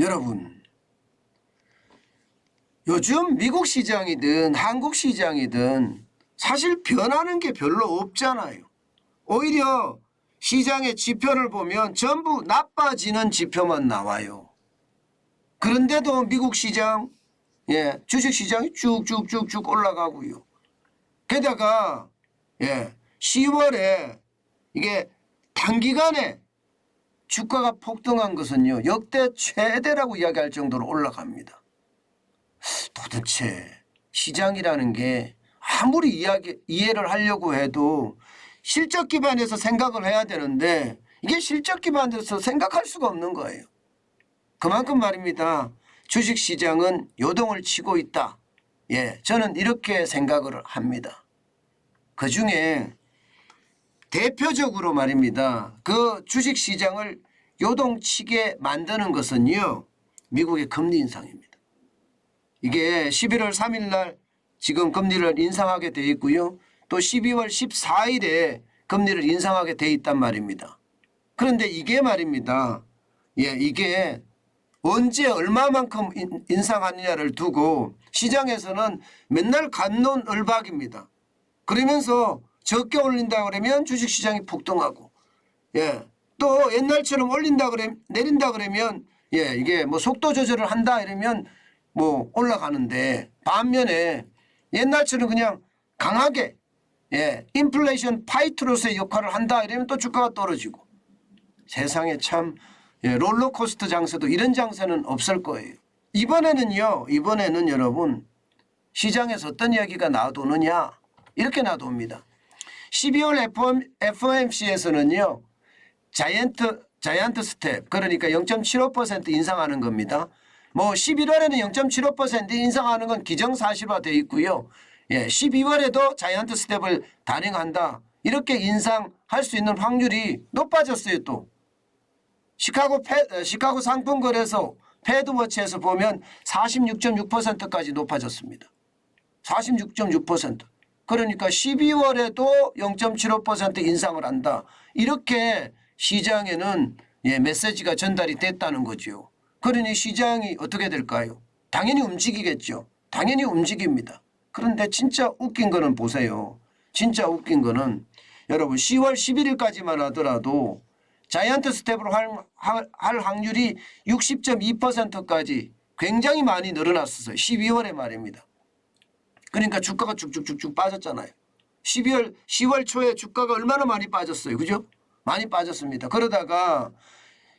여러분, 요즘 미국 시장이든 한국 시장이든 사실 변하는 게 별로 없잖아요. 오히려 시장의 지표를 보면 전부 나빠지는 지표만 나와요. 그런데도 미국 시장, 주식시장이 쭉쭉쭉쭉 올라가고요. 게다가 10월에 이게 단기간에 주가가 폭등한 것은요, 역대 최대라고 이야기할 정도로 올라갑니다. 도대체 시장이라는 게 아무리 이해를 하려고 해도 실적 기반에서 생각을 해야 되는데 이게 실적 기반에서 생각할 수가 없는 거예요. 그만큼 말입니다. 주식시장은 요동을 치고 있다. 저는 이렇게 생각을 합니다. 그중에 대표적으로 말입니다. 그 주식시장을 요동치게 만드는 것은요, 미국의 금리 인상입니다. 이게 11월 3일 날 지금 금리를 인상하게 돼 있고요. 또 12월 14일에 금리를 인상하게 돼 있단 말입니다. 그런데 이게 말입니다. 이게 언제 얼마만큼 인상하느냐를 두고 시장에서는 맨날 갑론을박입니다. 그러면서 적게 올린다 그러면 주식시장이 폭등하고, 또 옛날처럼 올린다 그러면 내린다 그러면 이게 뭐 속도 조절을 한다 이러면 뭐 올라가는데, 반면에 옛날처럼 그냥 강하게 인플레이션 파이트로서의 역할을 한다 이러면 또 주가가 떨어지고, 세상에 참 롤러코스터 장세도 이런 장세는 없을 거예요. 이번에는 여러분 시장에서 어떤 이야기가 나도느냐, 이렇게 나옵니다. 12월 FOMC에서는요 자이언트 스텝, 그러니까 0.75% 인상하는 겁니다. 뭐 11월에는 0.75% 인상하는 건 기정사실화되어 있고요. 12월에도 자이언트 스텝을 단행한다, 이렇게 인상할 수 있는 확률이 높아졌어요. 또 시카고 상품거래소 패드워치에서 보면 46.6%까지 높아졌습니다. 46.6%. 그러니까 12월에도 0.75% 인상을 한다, 이렇게 시장에는 메시지가 전달이 됐다는 거죠. 그러니 시장이 어떻게 될까요? 당연히 움직이겠죠. 당연히 움직입니다. 그런데 진짜 웃긴 거는 보세요. 진짜 웃긴 거는 여러분 10월 11일까지만 하더라도 자이언트 스텝으로 할 확률이 60.2%까지 굉장히 많이 늘어났었어요. 12월에 말입니다. 그러니까 주가가 쭉쭉쭉쭉 빠졌잖아요. 10월 초에 주가가 얼마나 많이 빠졌어요. 그죠? 많이 빠졌습니다. 그러다가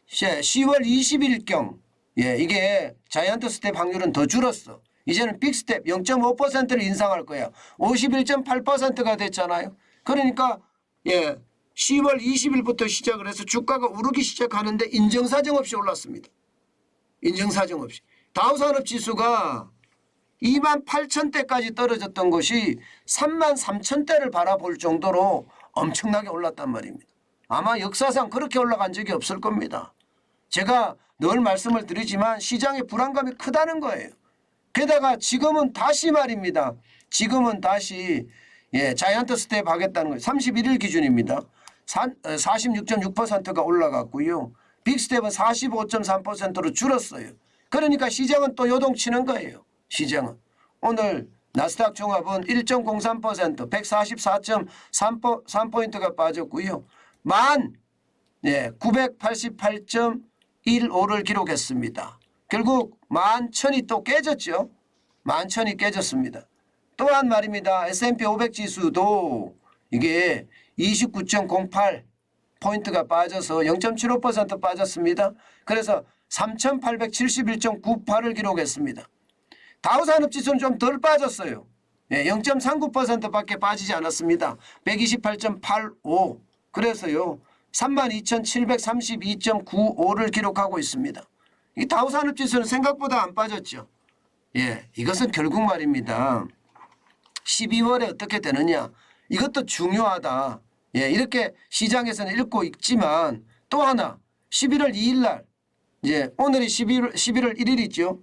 10월 20일경 이게 자이언트 스텝 확률은 더 줄었어. 이제는 빅 스텝 0.5%를 인상할 거야. 51.8%가 됐잖아요. 그러니까 10월 20일부터 시작을 해서 주가가 오르기 시작하는데 인정사정 없이 올랐습니다. 인정사정 없이. 다우산업지수가 28,000대까지 떨어졌던 것이 33,000대를 바라볼 정도로 엄청나게 올랐단 말입니다. 아마 역사상 그렇게 올라간 적이 없을 겁니다. 제가 늘 말씀을 드리지만 시장의 불안감이 크다는 거예요. 게다가 지금은 다시 말입니다. 지금은 다시 자이언트 스텝 하겠다는 거예요. 31일 기준입니다. 46.6%가 올라갔고요. 빅스텝은 45.3%로 줄었어요. 그러니까 시장은 또 요동치는 거예요. 시장은. 오늘 나스닥 종합은 1.03% 144.3포인트가 빠졌고요. 988.15를 기록했습니다. 결국 11,000이 또 깨졌죠. 11,000이 깨졌습니다. 또한 말입니다. S&P 500 지수도 이게 29.08포인트가 빠져서 0.75% 빠졌습니다. 그래서 3,871.98을 기록했습니다. 다우산업지수는 좀 덜 빠졌어요. 0.39%밖에 빠지지 않았습니다. 128.85. 그래서요 32,732.95를 기록하고 있습니다. 이 다우산업지수는 생각보다 안 빠졌죠. 이것은 결국 말입니다. 12월에 어떻게 되느냐, 이것도 중요하다. 이렇게 시장에서는 읽고 있지만, 또 하나 11월 2일 날, 오늘이 11월 1일이죠.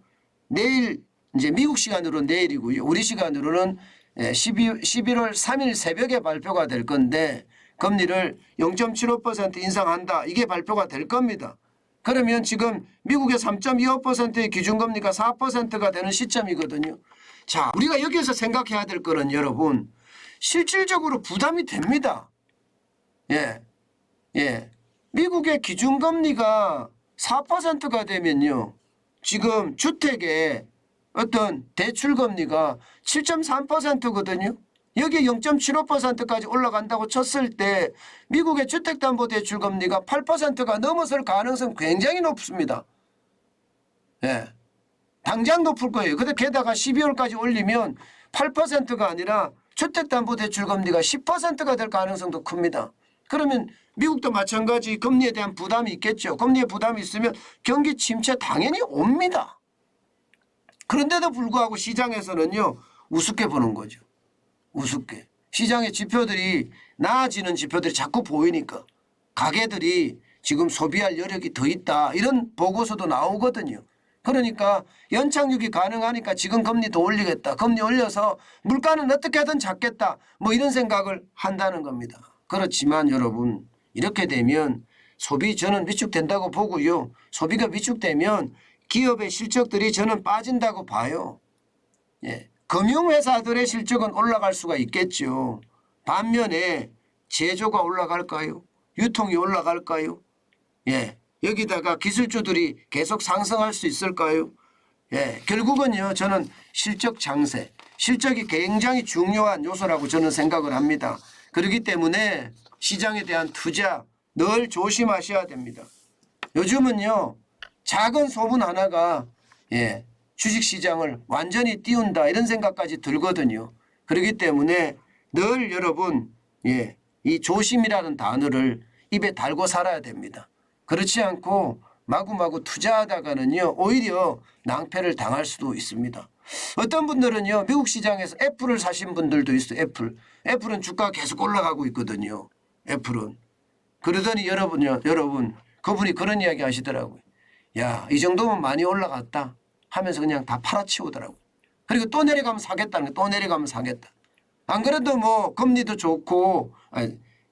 내일 이제 미국 시간으로 내일이고요. 우리 시간으로는 11월 3일 새벽에 발표가 될 건데, 금리를 0.75% 인상한다, 이게 발표가 될 겁니다. 그러면 지금 미국의 3.25%의 기준금리가 4%가 되는 시점이거든요. 자, 우리가 여기에서 생각해야 될 거는 여러분 실질적으로 부담이 됩니다. 예, 예. 미국의 기준금리가 4%가 되면요. 지금 주택의 어떤 대출금리가 7.3%거든요. 여기에 0.75%까지 올라간다고 쳤을 때 미국의 주택담보대출금리가 8%가 넘어설 가능성 굉장히 높습니다. 예, 당장 높을 거예요. 근데 게다가 12월까지 올리면 8%가 아니라 주택담보대출금리가 10%가 될 가능성도 큽니다. 그러면 미국도 마찬가지 금리에 대한 부담이 있겠죠. 금리에 부담이 있으면 경기 침체 당연히 옵니다. 그런데도 불구하고 시장에서는요 우습게 보는 거죠. 우습게. 시장의 지표들이 나아지는 지표들이 자꾸 보이니까 가게들이 지금 소비할 여력이 더 있다 이런 보고서도 나오거든요. 그러니까 연착륙이 가능하니까 지금 금리 더 올리겠다. 금리 올려서 물가는 어떻게든 잡겠다. 뭐 이런 생각을 한다는 겁니다. 그렇지만 여러분 이렇게 되면 소비 저는 위축된다고 보고요. 소비가 위축되면 기업의 실적들이 저는 빠진다고 봐요. 예. 금융회사들의 실적은 올라갈 수가 있겠죠. 반면에 제조가 올라갈까요? 유통이 올라갈까요? 예. 여기다가 기술주들이 계속 상승할 수 있을까요? 예. 결국은요 저는 실적 장세, 실적이 굉장히 중요한 요소라고 저는 생각을 합니다. 그렇기 때문에 시장에 대한 투자 늘 조심하셔야 됩니다. 요즘은요 작은 소문 하나가 예, 주식시장을 완전히 띄운다 이런 생각까지 들거든요. 그렇기 때문에 늘 여러분 예, 이 조심이라는 단어를 입에 달고 살아야 됩니다. 그렇지 않고 마구마구 투자하다가는요 오히려 낭패를 당할 수도 있습니다. 어떤 분들은요 미국 시장에서 애플을 사신 분들도 있어요. 애플은 주가가 계속 올라가고 있거든요. 애플은. 그러더니 여러분 그분이 그런 이야기 하시더라고요. 야, 이 정도면 많이 올라갔다 하면서 그냥 다 팔아치우더라고요. 그리고 또 내려가면 사겠다는 거예요. 또 내려가면 사겠다. 안 그래도 뭐 금리도 좋고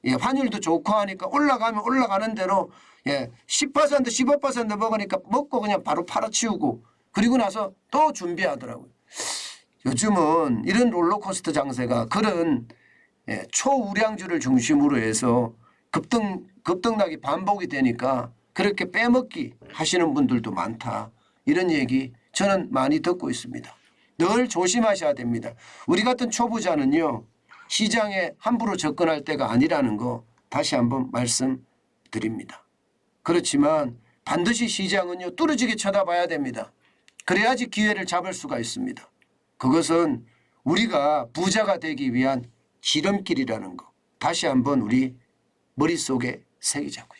예, 환율도 좋고 하니까 올라가면 올라가는 대로 예, 10% 15% 먹으니까 먹고 그냥 바로 팔아치우고 그리고 나서 또 준비하더라고요. 요즘은 이런 롤러코스터 장세가 그런 예, 초우량주를 중심으로 해서 급등락이 반복이 되니까 그렇게 빼먹기 하시는 분들도 많다. 이런 얘기 저는 많이 듣고 있습니다. 늘 조심하셔야 됩니다. 우리 같은 초보자는요. 시장에 함부로 접근할 때가 아니라는 거 다시 한번 말씀드립니다. 그렇지만 반드시 시장은요. 뚫어지게 쳐다봐야 됩니다. 그래야지 기회를 잡을 수가 있습니다. 그것은 우리가 부자가 되기 위한 지름길이라는 거 다시 한번 우리 머릿속에 새기자고요.